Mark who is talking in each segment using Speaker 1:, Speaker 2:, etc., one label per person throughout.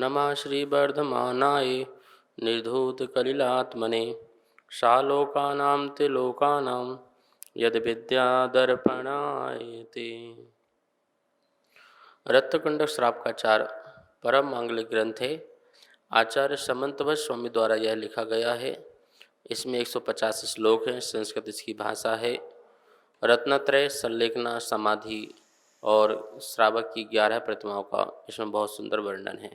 Speaker 1: नमः श्रीवर्धमानाय निर्धूतकलिलात्मने शालोकानां ते लोकानां यद्विद्यादर्पणायते। रत्नकुंड श्रावकाचार परम मांगलिक ग्रंथ है। आचार्य समंतभट्ट स्वामी द्वारा यह लिखा गया है। इसमें 150 श्लोक हैं। संस्कृत इसकी भाषा है। रत्नत्रय, संलेखना, समाधि और श्रावक की 11 प्रतिमाओं का इसमें बहुत सुंदर वर्णन है।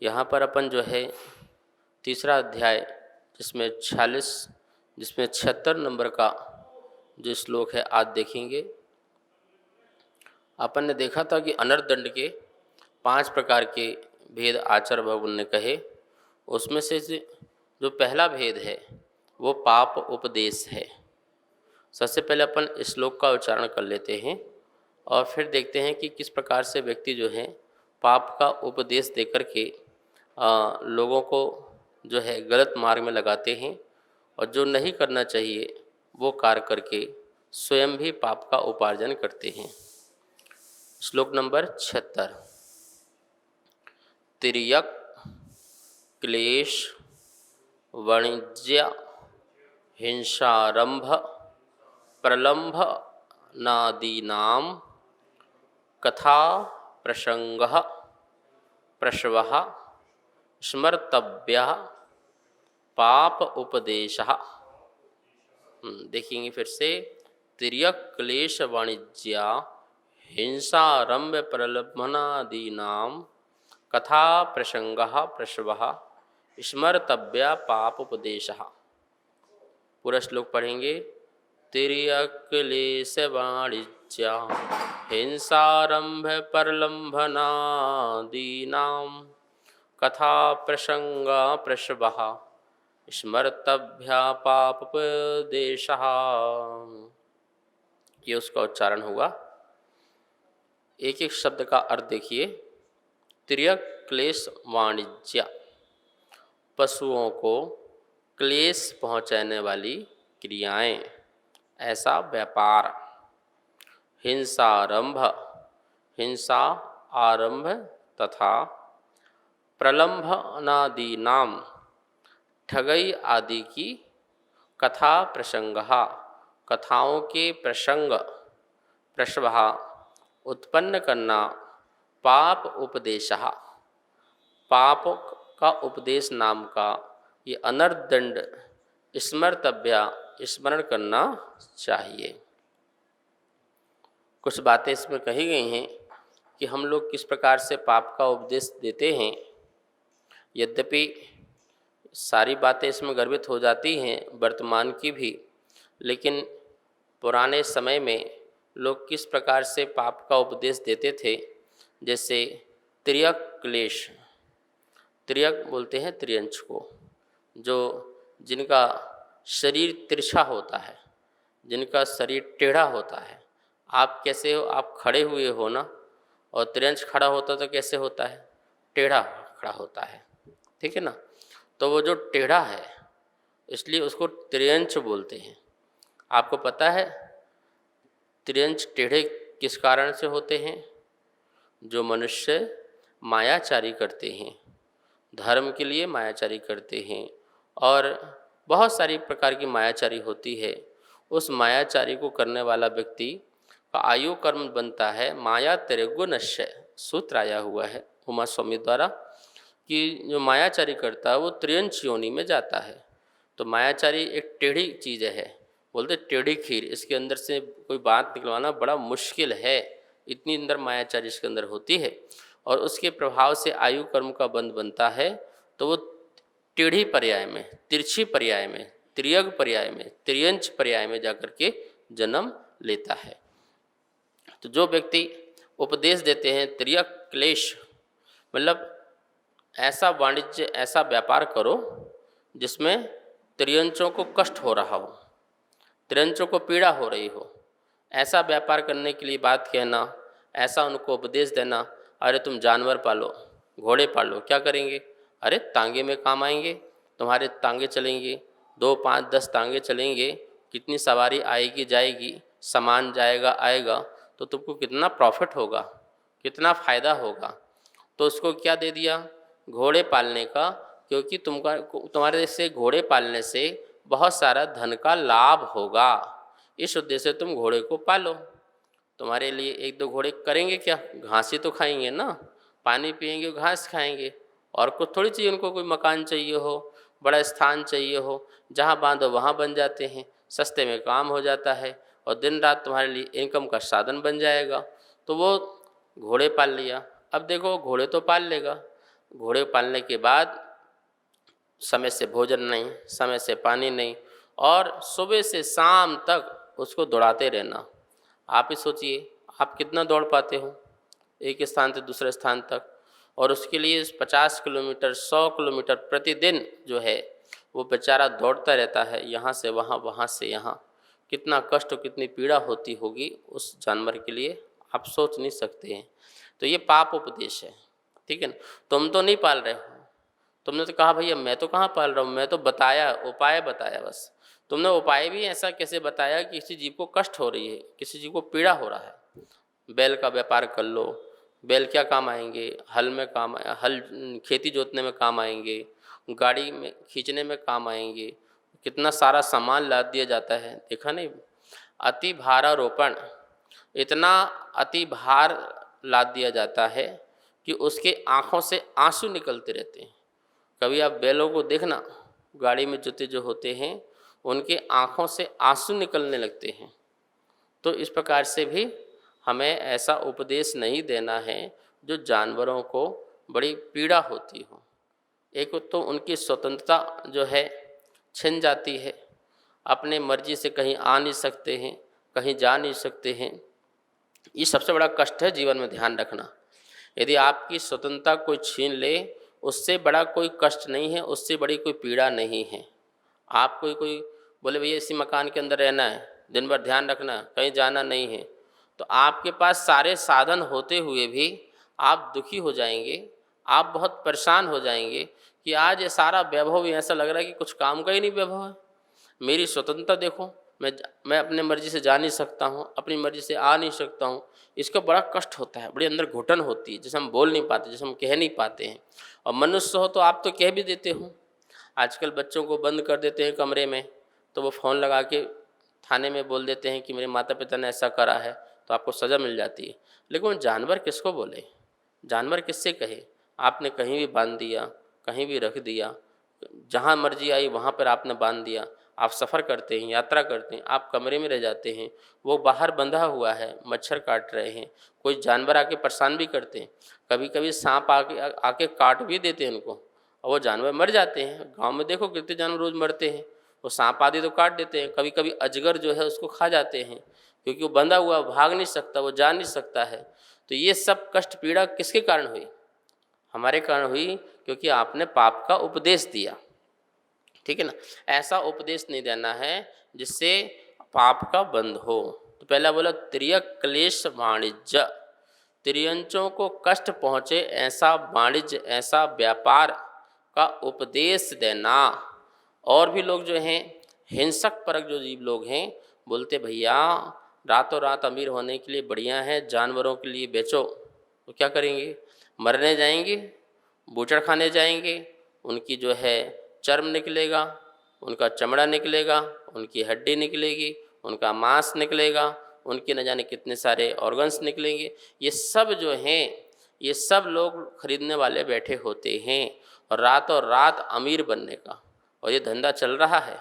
Speaker 1: यहाँ पर अपन जो है तीसरा अध्याय जिसमें 76 नंबर का जो श्लोक है आज देखेंगे। अपन ने देखा था कि अनर्दंड के 5 प्रकार के भेद आचार्य भगवान ने कहे। उसमें से जो पहला भेद है वो पाप उपदेश है। सबसे पहले अपन इस श्लोक का उच्चारण कर लेते हैं और फिर देखते हैं कि किस प्रकार से व्यक्ति जो है पाप का उपदेश देकर के लोगों को जो है गलत मार्ग में लगाते हैं और जो नहीं करना चाहिए वो कार्य करके स्वयं भी पाप का उपार्जन करते हैं। श्लोक नंबर 76। तिर्यक क्लेश वाणिज्य हिंसारंभ प्रलंभ नादीनाम कथा प्रसंगः प्रसवः स्मर्तव्यः पाप उपदेशः। देखेंगे फिर से। तिर्यक क्लेश वाणिज्य हिंसारंभ प्रलंभनादीनाम कथा प्रसंगः प्रसवः स्मर्तव्य पाप उपदेशः। पूरा श्लोक पढ़ेंगे। तिर्यक क्लेश वाणिज्य हिंसारंभ प्रलंभनादीनाम कथा प्रसंग प्रसवः स्मर्तव्य पाप उपदेशः। ये उसका उच्चारण हुआ। एक एक शब्द का अर्थ देखिए। तिर्यक क्लेश वाणिज्य, पशुओं को क्लेश पहुँचाने वाली क्रियाएं, ऐसा व्यापार। हिंसारंभ, हिंसा आरंभ तथा प्रलंभनादि नाम, ठगई आदि की कथा प्रसंगः, कथाओं के प्रसंग प्रसवः उत्पन्न करना, पाप उपदेशः, पाप का उपदेश नाम का ये अनर्दंड स्मर्तव्य, स्मरण करना चाहिए। कुछ बातें इसमें कही गई हैं कि हम लोग किस प्रकार से पाप का उपदेश देते हैं। यद्यपि सारी बातें इसमें गर्भित हो जाती हैं वर्तमान की भी, लेकिन पुराने समय में लोग किस प्रकार से पाप का उपदेश देते थे। जैसे तिर्यक क्लेश, तिर्यक बोलते हैं त्रियंच को, जो जिनका शरीर तिरछा होता है, जिनका शरीर टेढ़ा होता है। आप कैसे हो, आप खड़े हुए हो ना, और त्रियंच खड़ा होता तो कैसे होता है, टेढ़ा खड़ा होता है, ठीक है ना। तो वो जो टेढ़ा है इसलिए उसको त्रियंच बोलते हैं। आपको पता है त्रियंच टेढ़े किस कारण से होते हैं। जो मनुष्य मायाचारी करते हैं, धर्म के लिए मायाचारी करते हैं और बहुत सारी प्रकार की मायाचारी होती है। उस मायाचारी को करने वाला व्यक्ति का आयु कर्म बनता है माया त्रिगु नश्य। सूत्र आया हुआ है उमा स्वामी द्वारा कि जो मायाचारी करता है वो त्रियंच योनि में जाता है। तो मायाचारी एक टेढ़ी चीज़ है, बोलते टेढ़ी खीर, इसके अंदर से कोई बात निकलवाना बड़ा मुश्किल है, इतनी अंदर मायाचारी इसके अंदर होती है। और उसके प्रभाव से आयु कर्म का बंध बनता है। तो वो टेढ़ी पर्याय में, तिरछी पर्याय में, त्रियग पर्याय में, त्रियंच पर्याय में जाकर के जन्म लेता है। तो जो व्यक्ति उपदेश देते हैं तिर्यक क्लेश, मतलब ऐसा वाणिज्य, ऐसा व्यापार करो जिसमें त्रियंचों को कष्ट हो रहा हो, त्रियंचों को पीड़ा हो रही हो, ऐसा व्यापार करने के लिए बात कहना, ऐसा उनको उपदेश देना। अरे तुम जानवर पालो, घोड़े पालो, क्या करेंगे, अरे तांगे में काम आएंगे, तुम्हारे तांगे चलेंगे, 2, 5, 10 तांगे चलेंगे, कितनी सवारी आएगी जाएगी, सामान जाएगा आएगा, तो तुमको कितना प्रॉफिट होगा, कितना फ़ायदा होगा। तो उसको क्या दे दिया, घोड़े पालने का, क्योंकि तुम्हारे से घोड़े पालने से बहुत सारा धन का लाभ होगा, इस उद्देश्य से तुम घोड़े को पालो। तुम्हारे लिए एक दो घोड़े करेंगे क्या, घास ही तो खाएंगे ना, पानी पिएंगे, घास खाएंगे, और कुछ थोड़ी चाहिए उनको, कोई मकान चाहिए हो, बड़ा स्थान चाहिए हो, जहाँ बांधो वहाँ बन जाते हैं, सस्ते में काम हो जाता है और दिन रात तुम्हारे लिए इनकम का साधन बन जाएगा। तो वो घोड़े पाल लिया। अब देखो घोड़े तो पाल लेगा, घोड़े पालने के बाद समय से भोजन नहीं, समय से पानी नहीं, और सुबह से शाम तक उसको दौड़ाते रहना। आप ही सोचिए आप कितना दौड़ पाते हो एक स्थान से दूसरे स्थान तक, और उसके लिए 50 किलोमीटर 100 किलोमीटर प्रतिदिन जो है वो बेचारा दौड़ता रहता है, यहाँ से वहाँ, वहाँ से यहाँ। कितना कष्ट और कितनी पीड़ा होती होगी उस जानवर के लिए, आप सोच नहीं सकते हैं। तो ये पाप उपदेश है, ठीक है ना। तुम तो नहीं पाल रहे हो, तुमने तो कहा भैया मैं तो कहाँ पाल रहा हूँ, मैं तो बताया, उपाय बताया बस। तुमने उपाय भी ऐसा कैसे बताया कि किसी जीव को कष्ट हो रही है, किसी जीव को पीड़ा हो रहा है। बैल का व्यापार कर लो, बैल क्या काम आएंगे, हल में काम, हल खेती जोतने में काम आएंगे, गाड़ी में खींचने में काम आएंगे, कितना सारा सामान लाद दिया जाता है, देखा नहीं। अति भारारोपण, इतना अति भार लाद दिया जाता है कि उसके आँखों से आंसू निकलते रहते हैं। कभी आप बैलों को देखना, गाड़ी में जोते जो होते हैं उनके आँखों से आंसू निकलने लगते हैं। तो इस प्रकार से भी हमें ऐसा उपदेश नहीं देना है जो जानवरों को बड़ी पीड़ा होती हो। एक तो उनकी स्वतंत्रता जो है छिन जाती है, अपने मर्जी से कहीं आ नहीं सकते हैं, कहीं जा नहीं सकते हैं। ये सबसे बड़ा कष्ट है जीवन में, ध्यान रखना। यदि आपकी स्वतंत्रता कोई छीन ले, उससे बड़ा कोई कष्ट नहीं है, उससे बड़ी कोई पीड़ा नहीं है। आपको कोई बोले भैया इसी मकान के अंदर रहना है, दिन भर ध्यान रखना, कहीं जाना नहीं है, तो आपके पास सारे साधन होते हुए भी आप दुखी हो जाएंगे, आप बहुत परेशान हो जाएंगे कि आज ये सारा वैभव भी ऐसा लग रहा है कि कुछ काम का ही नहीं वैभव है। मेरी स्वतंत्रता देखो, मैं अपने मर्जी से जा नहीं सकता हूँ, अपनी मर्जी से आ नहीं सकता हूँ। इसका बड़ा कष्ट होता है, बड़ी अंदर घुटन होती है, जैसे हम बोल नहीं पाते, जैसे हम कह नहीं पाते हैं। और मनुष्य हो तो आप तो कह भी देते हो। आजकल बच्चों को बंद कर देते हैं कमरे में, तो वो फ़ोन लगा के थाने में बोल देते हैं कि मेरे माता पिता ने ऐसा करा है, तो आपको सज़ा मिल जाती है। लेकिन जानवर किसको बोले, जानवर किससे कहे। आपने कहीं भी बांध दिया, कहीं भी रख दिया, जहाँ मर्जी आई वहाँ पर आपने बांध दिया। आप सफ़र करते हैं, यात्रा करते हैं, आप कमरे में रह जाते हैं, वो बाहर बंधा हुआ है, मच्छर काट रहे हैं, कोई जानवर आके परेशान भी करते हैं, कभी कभी सांप आके काट भी देते हैं उनको, और वो जानवर मर जाते हैं। गांव में देखो कितने जानवर रोज़ मरते हैं, वो सांप आदि तो काट देते हैं, कभी कभी अजगर जो है उसको खा जाते हैं, क्योंकि वो बंधा हुआ, भाग नहीं सकता, वो जा नहीं सकता है। तो ये सब कष्ट पीड़ा किसके कारण हुई, हमारे कारण हुई, क्योंकि आपने पाप का उपदेश दिया, ठीक है ना। ऐसा उपदेश नहीं देना है जिससे पाप का बंध हो। तो पहला बोला त्रियक क्लेश वाणिज्य, त्रियंचों को कष्ट पहुँचे ऐसा वाणिज्य, ऐसा व्यापार का उपदेश देना। और भी लोग जो हैं हिंसक परक जो जीव लोग हैं, बोलते भैया रातों रात अमीर होने के लिए बढ़िया है, जानवरों के लिए बेचो। तो क्या करेंगे, मरने जाएंगे, बूचड़ खाने जाएंगे, उनकी जो है चर्म निकलेगा, उनका चमड़ा निकलेगा, उनकी हड्डी निकलेगी, उनका मांस निकलेगा, उनके न जाने कितने सारे ऑर्गन्स निकलेंगे। ये सब जो हैं, ये सब लोग खरीदने वाले बैठे होते हैं, और रातों रात अमीर बनने का, और ये धंधा चल रहा है,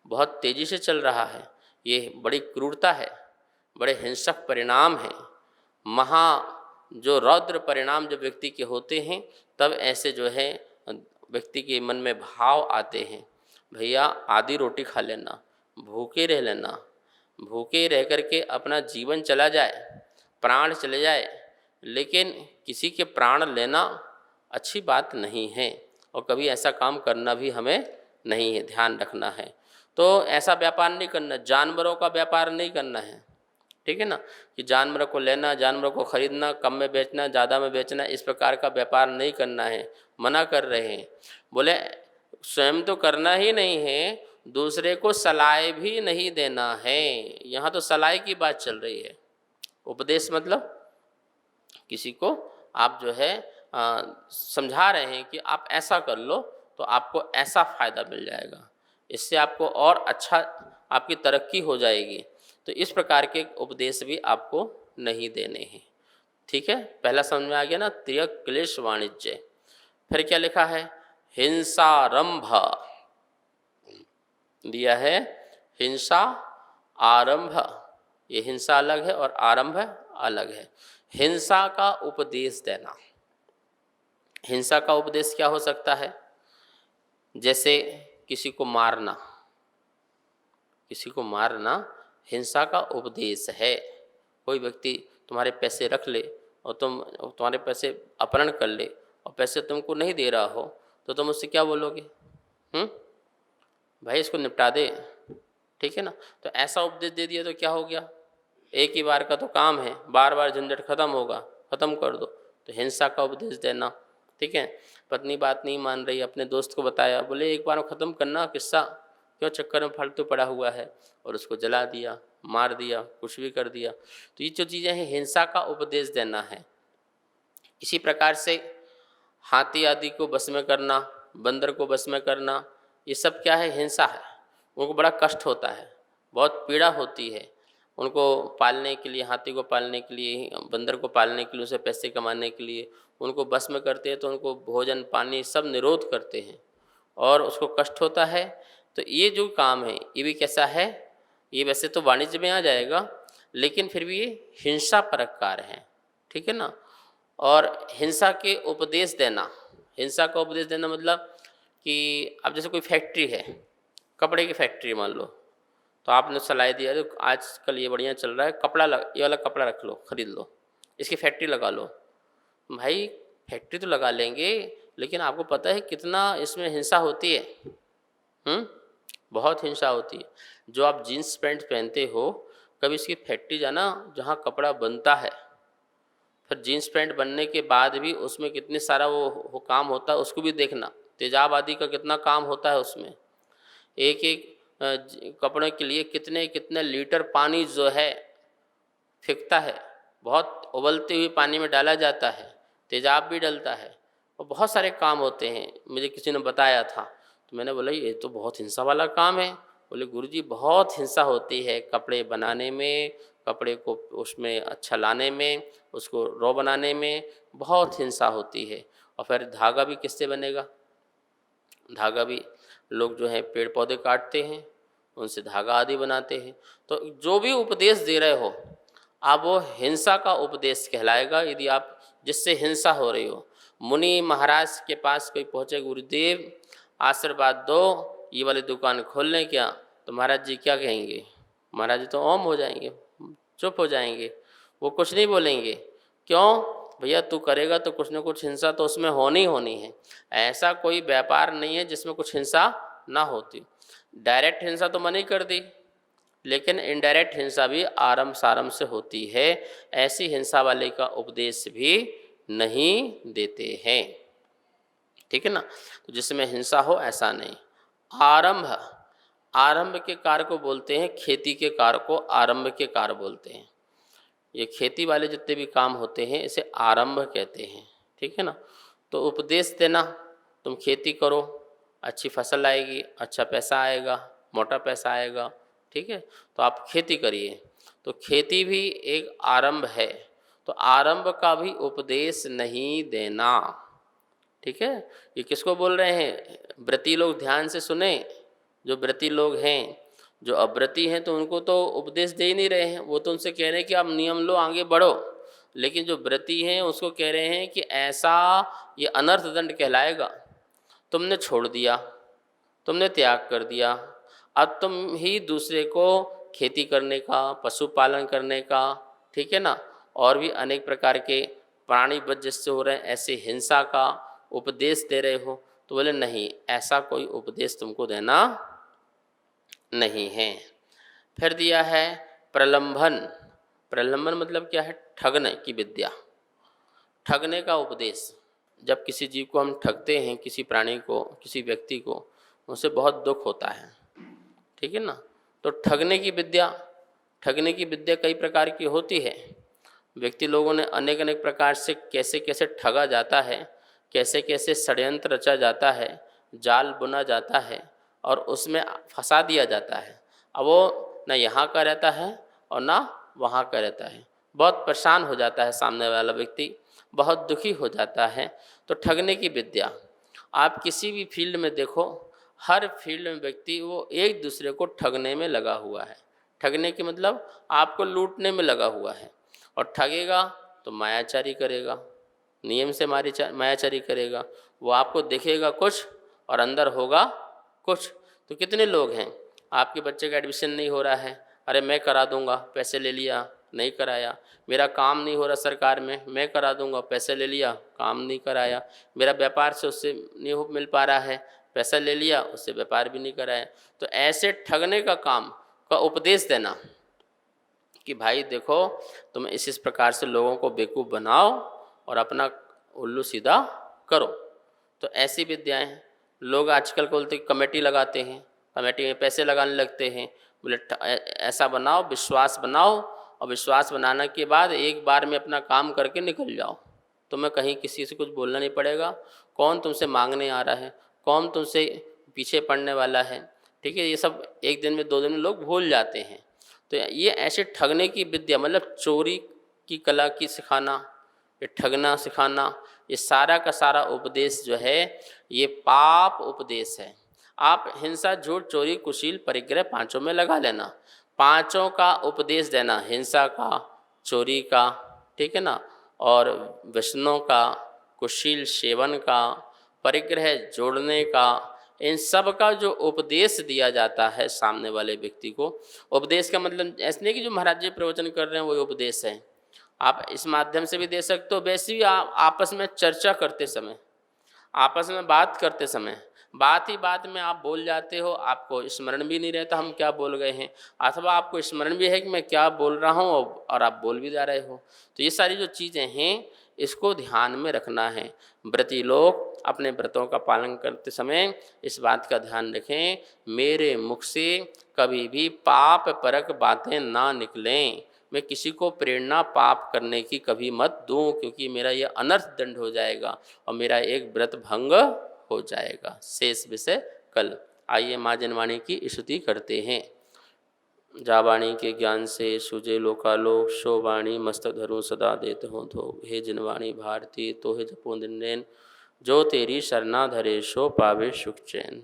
Speaker 1: बहुत तेज़ी से चल रहा है। ये बड़ी क्रूरता है, बड़े हिंसक परिणाम हैं, महा जो रौद्र परिणाम जब व्यक्ति के होते हैं, तब ऐसे जो है व्यक्ति के मन में भाव आते हैं, भैया आधी रोटी खा लेना, भूखे रह लेना, भूखे रह करके अपना जीवन चला जाए, प्राण चले जाए, लेकिन किसी के प्राण लेना अच्छी बात नहीं है, और कभी ऐसा काम करना भी हमें नहीं है, ध्यान रखना है। तो ऐसा व्यापार नहीं करना, जानवरों का व्यापार नहीं करना है, ठीक है ना, कि जानवरों को लेना, जानवरों को खरीदना, कम में बेचना, ज़्यादा में बेचना, इस प्रकार का व्यापार नहीं करना है, मना कर रहे हैं। बोले स्वयं तो करना ही नहीं है, दूसरे को सलाह भी नहीं देना है। यहाँ तो सलाह की बात चल रही है। उपदेश मतलब किसी को आप जो है समझा रहे हैं कि आप ऐसा कर लो तो आपको ऐसा फ़ायदा मिल जाएगा, इससे आपको और अच्छा आपकी तरक्की हो जाएगी। तो इस प्रकार के उपदेश भी आपको नहीं देने हैं। ठीक है, पहला समझ में आ गया ना, त्याग क्लेश वाणिज्य। फिर क्या लिखा है, हिंसारंभ दिया है, हिंसा आरंभ, ये हिंसा अलग है और आरंभ अलग है। हिंसा का उपदेश देना, हिंसा का उपदेश क्या हो सकता है, जैसे किसी को मारना, किसी को मारना हिंसा का उपदेश है। कोई व्यक्ति तुम्हारे पैसे रख ले और तुम्हारे पैसे अपहरण कर ले और पैसे तुमको नहीं दे रहा हो, तो तुम उससे क्या बोलोगे, भाई इसको निपटा दे, ठीक है ना। तो ऐसा उपदेश दे दिया तो क्या हो गया, एक ही बार का तो काम है, बार बार झंझट खत्म होगा, ख़त्म कर दो। तो हिंसा का उपदेश देना, ठीक है। पत्नी बात नहीं मान रही, अपने दोस्त को बताया, बोले एक बार ख़त्म करना किस्सा, क्यों चक्कर में फालतू पड़ा हुआ है, और उसको जला दिया, मार दिया, कुछ भी कर दिया। तो ये जो चीज़ें हैं हिंसा का उपदेश देना है। इसी प्रकार से हाथी आदि को बस में करना, बंदर को बस में करना, ये सब क्या है, हिंसा है। उनको बड़ा कष्ट होता है, बहुत पीड़ा होती है उनको पालने के लिए, हाथी को पालने के लिए, बंदर को पालने के लिए, उसे पैसे कमाने के लिए उनको बस में करते हैं, तो उनको भोजन पानी सब निरोध करते हैं और उसको कष्ट होता है। तो ये जो काम है ये भी कैसा है, ये वैसे तो वाणिज्य में आ जाएगा, लेकिन फिर भी ये हिंसा परक कार्य है, ठीक है ना। और हिंसा के उपदेश देना, हिंसा का उपदेश देना मतलब कि अब जैसे कोई फैक्ट्री है, कपड़े की फैक्ट्री मान लो, तो आपने सलाह दिया तो आजकल ये बढ़िया चल रहा है, कपड़ा ये वाला कपड़ा रख लो, ख़रीद लो, इसकी फैक्ट्री लगा लो। भाई फैक्ट्री तो लगा लेंगे, लेकिन आपको पता है कितना इसमें हिंसा होती है, बहुत हिंसा होती है। जो आप जीन्स पैंट पहनते हो, कभी इसकी फैक्ट्री जाना जहाँ कपड़ा बनता है, फिर जीन्स पैंट बनने के बाद भी उसमें कितने सारा वो काम होता है, उसको भी देखना, तेजाब आदि का कितना काम होता है उसमें। एक एक कपड़े के लिए कितने कितने लीटर पानी जो है फेंकता है, बहुत उबलते हुए पानी में डाला जाता है, तेजाब भी डलता है और बहुत सारे काम होते हैं। मुझे किसी ने बताया था, तो मैंने बोला ये तो बहुत हिंसा वाला काम है। बोले गुरुजी बहुत हिंसा होती है कपड़े बनाने में, कपड़े को उसमें अच्छा लाने में, उसको रॉ बनाने में बहुत हिंसा होती है। और फिर धागा भी किससे बनेगा, धागा भी लोग जो है पेड़ पौधे काटते हैं, उनसे धागा आदि बनाते हैं। तो जो भी उपदेश दे रहे हो आप, वो हिंसा का उपदेश कहलाएगा। यदि आप जिससे हिंसा हो रही हो, मुनि महाराज के पास कोई पहुँचे, गुरुदेव आशीर्वाद दो, ये वाली दुकान खोल लें क्या, तो महाराज जी क्या कहेंगे, महाराज जी तो ओम हो जाएंगे, चुप हो जाएंगे, वो कुछ नहीं बोलेंगे। क्यों भैया, तू करेगा तो कुछ ना कुछ हिंसा तो उसमें होनी होनी है। ऐसा कोई व्यापार नहीं है जिसमें कुछ हिंसा ना होती। डायरेक्ट हिंसा तो मना ही कर दी, लेकिन इनडायरेक्ट हिंसा भी आरंभ सारंभ से होती है। ऐसी हिंसा वाले का उपदेश भी नहीं देते हैं, ठीक है ना। तो जिसमें हिंसा हो ऐसा नहीं। आरंभ, आरंभ के कार्य को बोलते हैं, खेती के कार्य को आरंभ के कार्य बोलते हैं। ये खेती वाले जितने भी काम होते हैं इसे आरंभ कहते हैं, ठीक है ना। तो उपदेश देना, तुम खेती करो, अच्छी फसल आएगी, अच्छा पैसा आएगा, मोटा पैसा आएगा, ठीक है। तो आप खेती करिए, तो खेती भी एक आरंभ है। तो आरंभ का भी उपदेश नहीं देना, ठीक है। ये किसको बोल रहे हैं, व्रती लोग ध्यान से सुने। जो व्रती लोग हैं, जो अव्रती हैं, तो उनको तो उपदेश दे ही नहीं रहे हैं, वो तो उनसे कह रहे हैं कि आप नियम लो, आगे बढ़ो। लेकिन जो व्रती हैं उसको कह रहे हैं कि ऐसा ये अनर्थ दंड कहलाएगा, तुमने छोड़ दिया, तुमने त्याग कर दिया, अब तुम ही दूसरे को खेती करने का, पशुपालन करने का, ठीक है ना, और भी अनेक प्रकार के प्राणी वध जिससे हो रहे हैं ऐसे हिंसा का उपदेश दे रहे हो। तो बोले नहीं, ऐसा कोई उपदेश तुमको देना नहीं है। फिर दिया है प्रलंबन। प्रलंबन मतलब क्या है, ठगने की विद्या, ठगने का उपदेश। जब किसी जीव को हम ठगते हैं, किसी प्राणी को, किसी व्यक्ति को, उनसे बहुत दुख होता है, ठीक है ना। तो ठगने की विद्या, ठगने की विद्या कई प्रकार की होती है। व्यक्ति लोगों ने अनेक अनेक प्रकार से कैसे कैसे ठगा जाता है, कैसे कैसे षड्यंत्र रचा जाता है, जाल बुना जाता है और उसमें फंसा दिया जाता है। अब वो न यहाँ का रहता है और ना वहाँ का रहता है, बहुत परेशान हो जाता है सामने वाला व्यक्ति, बहुत दुखी हो जाता है। तो ठगने की विद्या आप किसी भी फील्ड में देखो, हर फील्ड में व्यक्ति वो एक दूसरे को ठगने में लगा हुआ है। ठगने के मतलब आपको लूटने में लगा हुआ है। और ठगेगा तो मायाचारी करेगा, नियम से मायाचारी करेगा। वो आपको दिखेगा कुछ और अंदर होगा कुछ। तो कितने लोग हैं, आपके बच्चे का एडमिशन नहीं हो रहा है, अरे मैं करा दूंगा, पैसे ले लिया, नहीं कराया। मेरा काम नहीं हो रहा सरकार में, मैं करा दूंगा, पैसे ले लिया, काम नहीं कराया। मेरा व्यापार से उससे नहीं हो मिल पा रहा है, पैसा ले लिया, उससे व्यापार भी नहीं कराया। तो ऐसे ठगने का काम का उपदेश देना कि भाई देखो तुम इस प्रकार से लोगों को बेवकूफ़ बनाओ और अपना उल्लू सीधा करो। तो ऐसी विद्याएं हैं। लोग आजकल को बोलते कमेटी लगाते हैं, कमेटी में पैसे लगाने लगते हैं, बोले ऐसा बनाओ, विश्वास बनाओ और विश्वास बनाने के बाद एक बार में अपना काम करके निकल जाओ, तुम्हें कहीं किसी से कुछ बोलना नहीं पड़ेगा, कौन तुमसे मांगने आ रहा है, कौन तुमसे पीछे पड़ने वाला है। ठीक है, ये सब एक दिन में 2 दिन में लोग भूल जाते हैं। तो ये ऐसे ठगने की विद्या मतलब चोरी की कला की सिखाना, ये ठगना सिखाना, ये सारा का सारा उपदेश जो है ये पाप उपदेश है। आप हिंसा, झूठ, चोरी, कुशील, परिग्रह पांचों में लगा लेना, पांचों का उपदेश देना, हिंसा का, चोरी का, ठीक है ना, और व्यसनों का, कुशील सेवन का, परिग्रह जोड़ने का, इन सब का जो उपदेश दिया जाता है सामने वाले व्यक्ति को। उपदेश का मतलब ऐसे नहीं कि जो महाराज जी प्रवचन कर रहे हैं वही उपदेश है, आप इस माध्यम से भी दे सकते हो। वैसे भी आप आपस में चर्चा करते समय, आपस में बात करते समय, बात ही बात में आप बोल जाते हो, आपको स्मरण भी नहीं रहता हम क्या बोल गए हैं, अथवा आपको स्मरण भी है कि मैं क्या बोल रहा हूँ और आप बोल भी जा रहे हो। तो ये सारी जो चीज़ें हैं इसको ध्यान में रखना है। व्रती लोग अपने व्रतों का पालन करते समय इस बात का ध्यान रखें, मेरे मुख से कभी भी पाप परक बातें ना निकलें, मैं किसी को प्रेरणा पाप करने की कभी मत दूं, क्योंकि मेरा ये अनर्थ दंड हो जाएगा और मेरा एक व्रत भंग हो जाएगा। शेष विषय कल। आइए माँ जनवाणी की स्तुति करते हैं। जा वाणी के ज्ञान से सुजे लोकालोक, शो वाणी मस्तक धरू सदा देत हो धो। हे जनवाणी भारती तो हे जपो दिन, जो तेरी शरणा धरे सो पावे सुख चैन।